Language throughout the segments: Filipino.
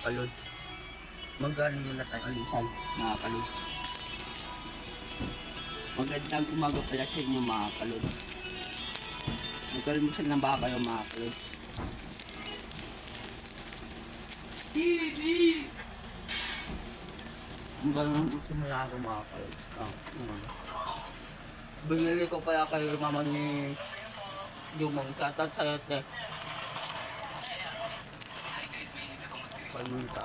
kalod. Magano muna tayo alisan mga kalod. Magandang umaga pala sa inyo mga kalod. Nagkalmusan na ba kayo mga kalod? TV! Ang ganun gusto mo na ako mga kalod. Binili ko pala kayo mama ni Jumong tatatayat eh. Pamunta.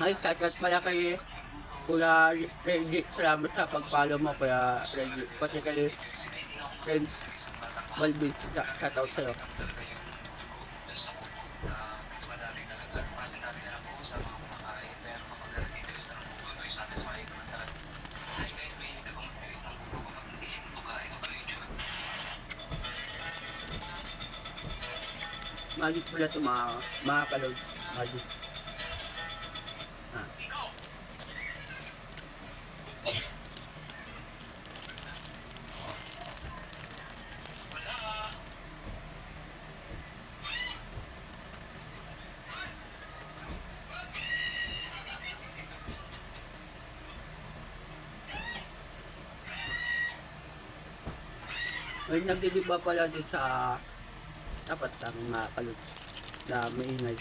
Ay, kakat pala kay Kuya Reggie. Salamat sa pag-follow mo Kuya Reggie. Pati kay Friends Balbin. Shoutout sa'yo. Magic pala ito mga kalods. Magic. Ay, nagdidiba pala din sa dapat ng mga kalods na maingay.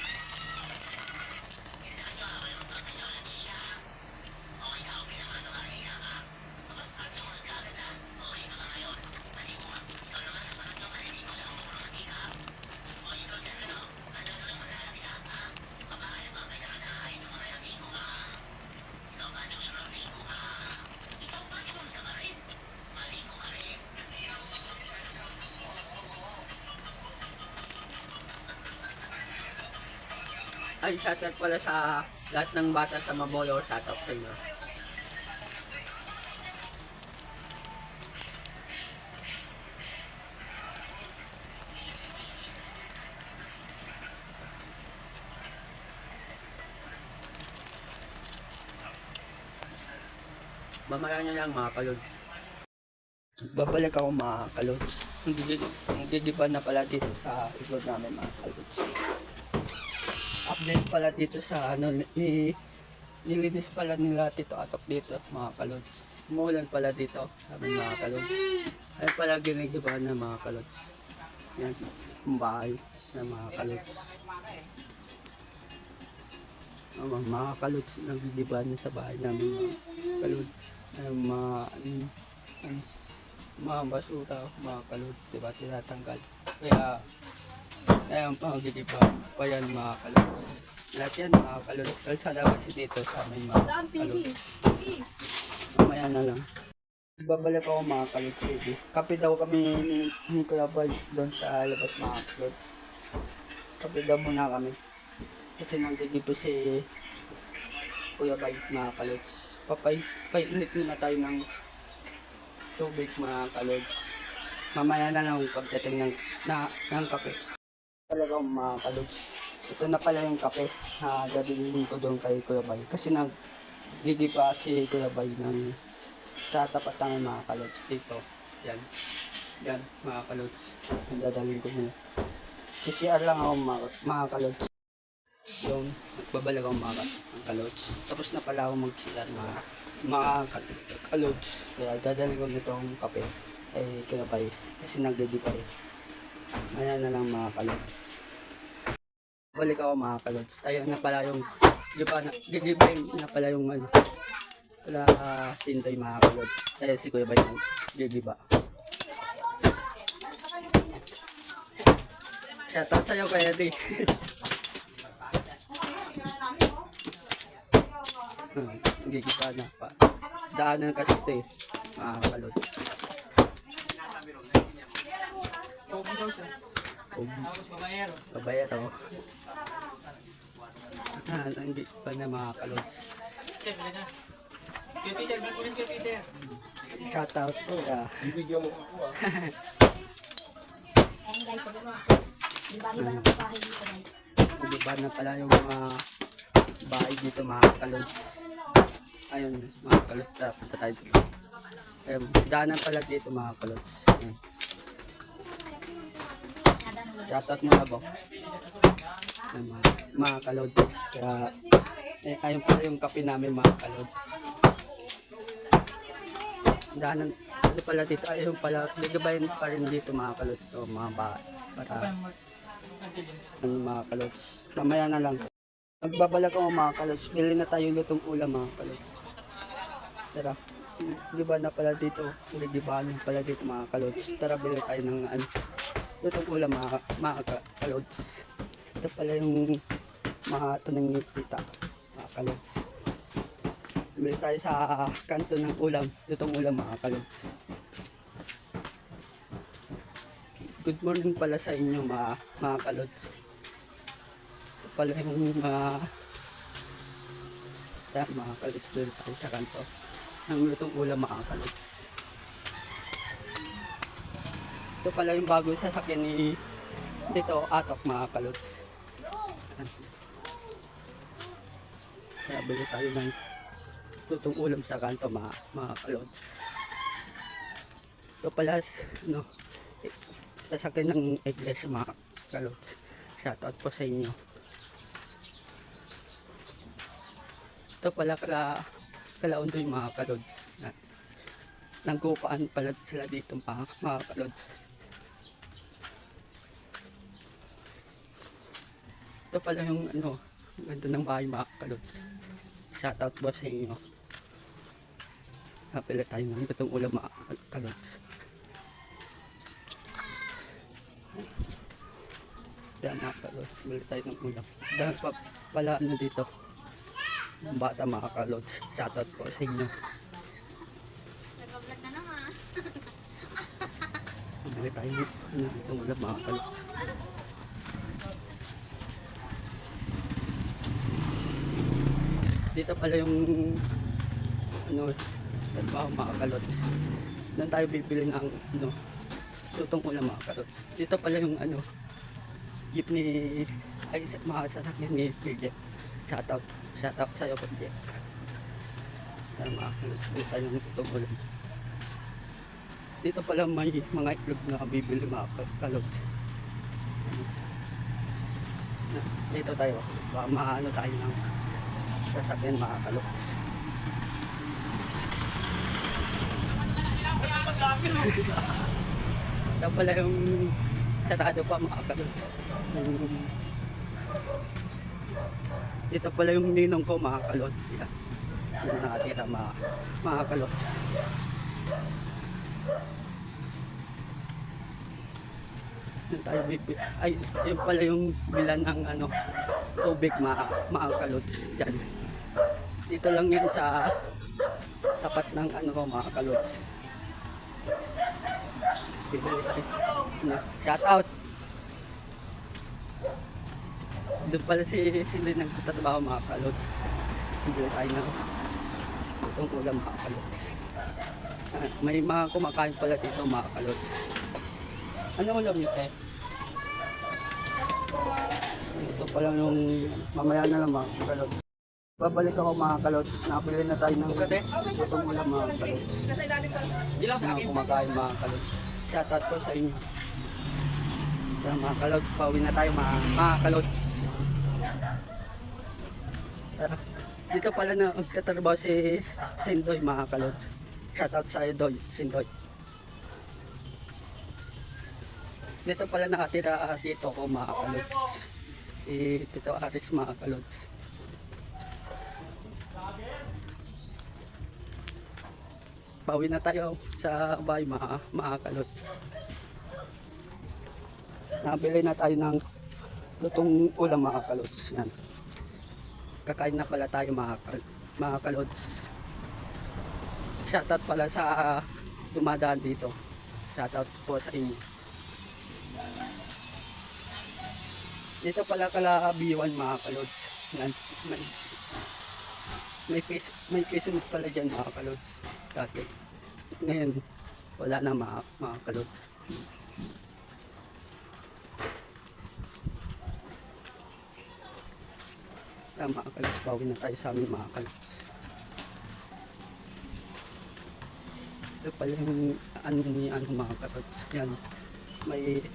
Ay, shoutout pala sa lahat ng bata sa Mabolo. Shoutout sa inyo. Mamaya nyo lang mga kalods. Babalik ako mga kalods. Hindi pa na pala dito sa ikot namin mga kalods. Update pala dito sa ano, nilinis pala nila Tito Atok dito mga kalods. Umulan pala dito sabi mga kalods. Ay pala ginigiba na mga kalods. Yan, ang bahay na mga kalods. Mga kalods nagigiba na sa bahay namin mga kalods. Mga basura mga kalods, diba tinatanggal. Kaya ayun pa magigiba pa yan mga kalods. Lahat yan mga kalods. Salamat dito sa amin mga kalods. Mamaya na lang. Babalik ako mga kalods. Kape daw kami ni Kuya Bal doon sa labas mga kalods. Kape daw muna kami. Kasi nagdigipo si Kuya Bal mga kalods. Painit muna tayo ng tubig mga kalods. Mamaya na lang pagdating ng kape. Talagang mga kalods. Ito na pala yung kape na dadalhin ko doon kay Kuya Bay. Kasi nagdidipa si Kuya Bay sa tapat ng mga kalods dito. Yan. Yan mga kalods. Yung dadalhin ko muna. CCR lang ako mga kalods. Doon, nagbabalik ako mga kalods. Tapos na pala ako mag-CR mga kalods. Kaya dadalhin ko nitong kape ay Kuya Bay. Kasi nagdidipa eh. Maya na lang mga kalods. Balik ako mga kalods. Ayun na pala yung gigibay na pala yung ano. Wala sintoy mga kalods. Ayun si Kuya Bay ng gigiba. Shoutout sa'yo Kuya D. Gigiba na pa. Daanan kasi ito eh. Mga kalods. Babayero. Hindi pa na mga kalods. Shoutout po. Bibigyan mo ako Diba na pala yung mga bahay dito mga kalods. Ayun mga kalods. Punta tayo dito. Daanan pala dito mga kalods. Ayan. Shoutout mo na ba? Ayan, mga kalods. Kaya, ayun pala yung kape namin mga kalods. Daanan, ano pala dito, ayun pala, ligabayin pa rin dito mga kalods. O mga para, ano mga kalods. Mamaya na lang. Magbabalag ako mga kalods. Bili na tayo lutong ulam mga kalods. Tara. Di ba na pala dito? Di ba na pala dito mga kalods? Tara bili tayo ng ano. Lutong ulam mga kalods. Ito pala yung mga tanong ni tita mga kalods. Bili tayo sa kanto ng ulam. Lutong ulam mga kalods. Good morning pala sa inyo mga kalods. Ito pala yung mga kalods doon tayo sa kanto ng lutong ulam mga kalods. Ito pala yung bago sasakyan ni dito Atok mga kalods. Kaya bili tayo ng lutong ulam sa kanto mga kalods. Ito pala no, sasakyan ng iglesia mga kalods. Shoutout po sa inyo. Ito pala kalaundoy mga kalods. Nagkupaan pala sila dito mga kalods. Ito pala yung ano, ganda ng bahay mga kalods. Shoutout po sa inyo. Kapila tayo ng itong ulam mga kalods. Dahil mga kalods, bili tayo ng ulam. Dahil pa pala ano dito, bata mga kalods. Shoutout po sa inyo. Nag-vlog na naman. Bili tayo ng itong ulam mga kalods. Dito pala yung ano, trabaho mga kalods. Doon tayo bibili ng ano, lutong ulam mga kalods. Dito pala yung ano, jeep ni ay mga sasakyan ni Philip. Shoutout sa'yo po Philip. Mga kalods, dito tayo ng lutong ulam. Dito pala may mga itlog na bibili mga kalods. Dito tayo, baka maano tayo ng sasakyan mga kalods. Ito pala yung sarado pa mga kalods. Ito pala yung ninong ko mga kalods. Yan. Yung nakatira mga kalods. Yung tayo ay yun pala yung bilan ng ano tubig mga kalods. Yan. Dito lang yan sa tapat ng ano ko mga kalods. Bibili sa shout out. Doon pala sila nagtatrabaho mga kalods. Bibili tayo ng itong ulam mga kalods. May mga kumakain pala dito mga kalods. Ano ulam nyo eh? Ito pala yung mamaya na lang mga kalods. Babalik ako mga kalods. Nakapili na tayo ng itong ulam mga kalods. Mga kumakain mga kalods. Shoutout po sa inyo. Kaya mga kalods, pauwi na tayo mga kalods. Dito pala na magtatrabaho si Sindoy mga kalods. Shoutout sa iyo Doy, Sindoy. Dito pala nakatira dito ko mga kalods. Si Tito Aris mga kalods. Pauwi na tayo sa bahay mga kalods. Nabili na tayo ng lutong ulam mga kalods. Yan. Kakain na pala tayo mga kalods. Shoutout pala sa dumadaan dito. Shoutout po sa inyo. Dito pala kalabiwan mga kalods. Yan. May pisunod pala dyan mga kalods. Dati. Ngayon, wala na mga kalods. Mga kalods, bawi na tayo sa amin mga kalods. Ito pala yung ano ni ano mga kalots. Yan. May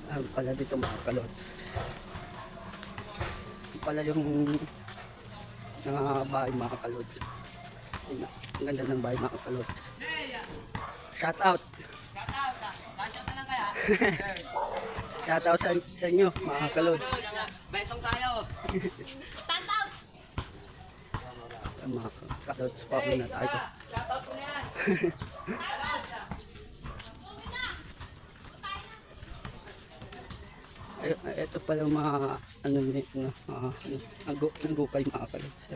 ano pala dito mga kalots. Ito pala yung bahay mga kalots. Yan. Ang ganda ng bahay mga kalots. Shout out! Shout out! Shout na lang kaya? Shout out sa inyo mga kalots. Bentong tayo! Mga kalots pa na tayo. Shout out ko na yan! Ito pala mga ano nito nagukay mga kalots.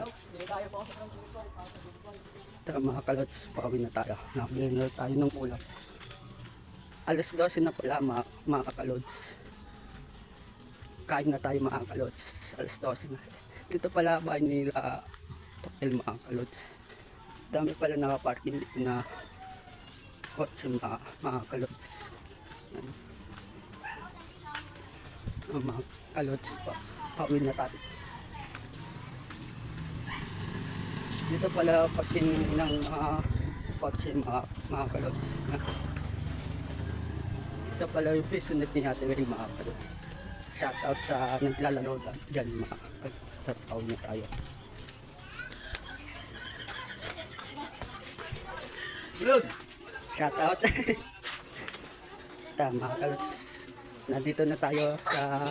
Ito mga kalots, pauwi na tayo. Nakabili na tayo ng ulam. Alas 12 na pala mga kalots. Kain na tayo mga kalots. Alas 12 na. Dito pala bahay nila hotel mga kalots. Dami pala nakaparking dito na kotse mga kalots. Mga kalots pa. Pauwi na tayo. Dito pala parking ng kotse mga kalots. Ito pala yung pisunit ni Ate Mary mga kalots. Shout out sa naglalaro dyan mga kalots. Pauwi na tayo. Blood! Shout out. Tama kalots. Nandito na tayo sa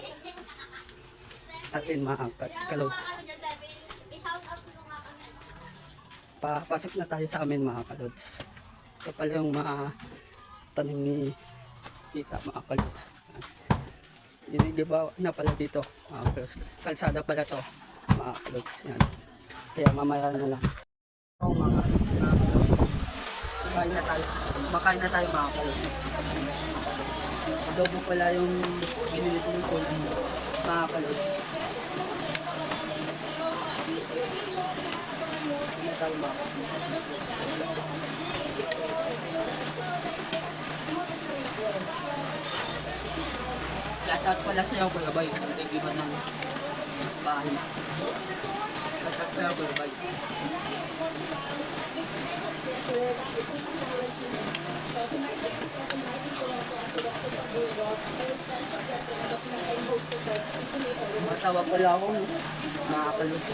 atin mga kalots. Papasok na tayo sa amin mga kalots. Ito pala yung mga tanim ni tita mga kalots. Inigiba na pala dito mga kalots. Kalsada pala to mga kalots. Yan. Kaya mamaya na lang. Mga kalots. Makain na tayo mga kalots. Adobo pala yung binili ko ng cold mga kalots. Hindi tayo mga kalots. Shoutout pala sa'yo Kuya Bay. Nag-iba ng bahay. Shoutout sa'yo Kuya Bay. Matawa pala ako mga kalots.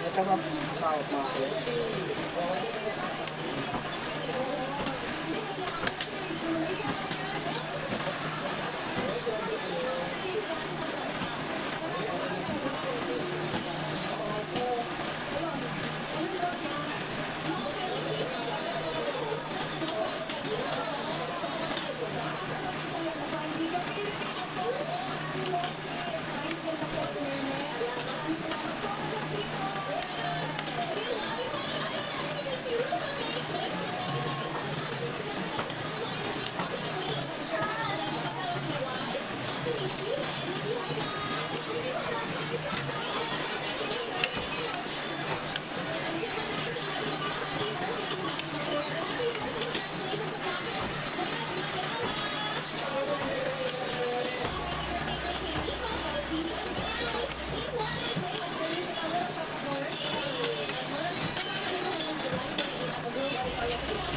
Matawa pa ako mga kalots.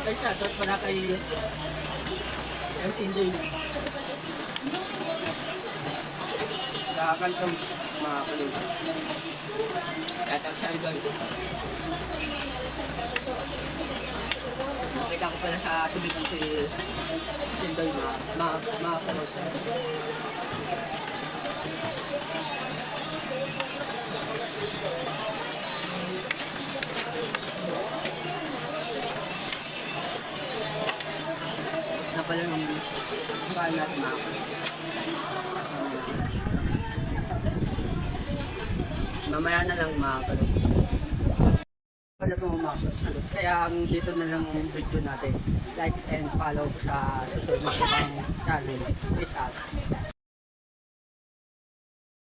Ay, shoutout pala kay Cindy. Nakakantong mga kalots. Shoutout sa idol. Nakita ko pala sa tubig ng si Cindy mga kalots. Na pala nung bukaan natin mga mamaya na lang mga kalots. Pala po mga kalots. Kaya dito na lang yung video natin. Likes and follow sa susunod na channel. Peace out.